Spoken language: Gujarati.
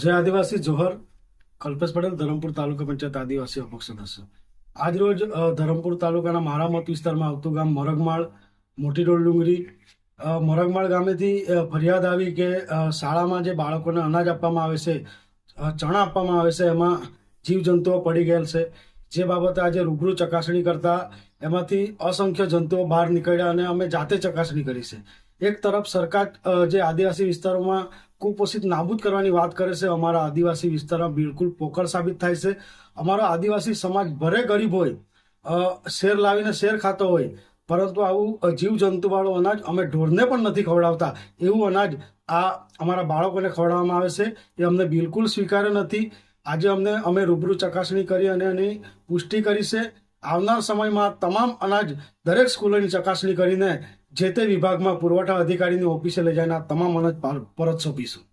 જય આદિવાસી જોહર. કલ્પેશ પટેલ, ધરમપુર તાલુકા પંચાયત આદિવાસી અપક્ષ સદસ્ય. આજરોજ ધરમપુર તાલુકાના મારા મત વિસ્તારમાં આવતું ગામ મોરગમાળ, મોટી ડોલ ડુંગરી. મોરગમાળ ગામેથી ફરિયાદ આવી કે શાળામાં જે બાળકોને અનાજ આપવામાં આવે છે, ચણા આપવામાં આવે છે, એમાં જીવજંતુઓ પડી ગયેલ છે. જે બાબતે આજે રૂબરૂ ચકાસણી કરતા એમાંથી અસંખ્ય જંતુઓ બહાર નીકળ્યા અને અમે જાતે ચકાસણી કરી છે. એક તરફ સરકાર જે આદિવાસી વિસ્તારોમાં કુપોષિત નાબૂદ કરવાની વાત કરે છે, અમારા આદિવાસી વિસ્તારમાં બિલકુલ પોકળ સાબિત થાય છે. અમારો આદિવાસી સમાજ ભલે ગરીબ હોય, શેર લાવીને શેર ખાતો હોય, પરંતુ આવું જીવજંતુવાળું અનાજ અમે ઢોરને પણ નથી ખવડાવતા. એવું અનાજ આ અમારા બાળકોને ખવડાવવામાં આવે છે, એ અમને બિલકુલ સ્વીકાર્ય નથી. આજે અમે રૂબરૂ ચકાસણી કરી અને એની પુષ્ટિ કરી છે. આવનાર સમયમાં તમામ અનાજ દરેક સ્કૂલોની ચકાસણી કરીને જે તે વિભાગમાં પુરવઠા અધિકારીની ઓફિસે લઈ જઈને આ તમામ અનાજ પરત સોંપીશું.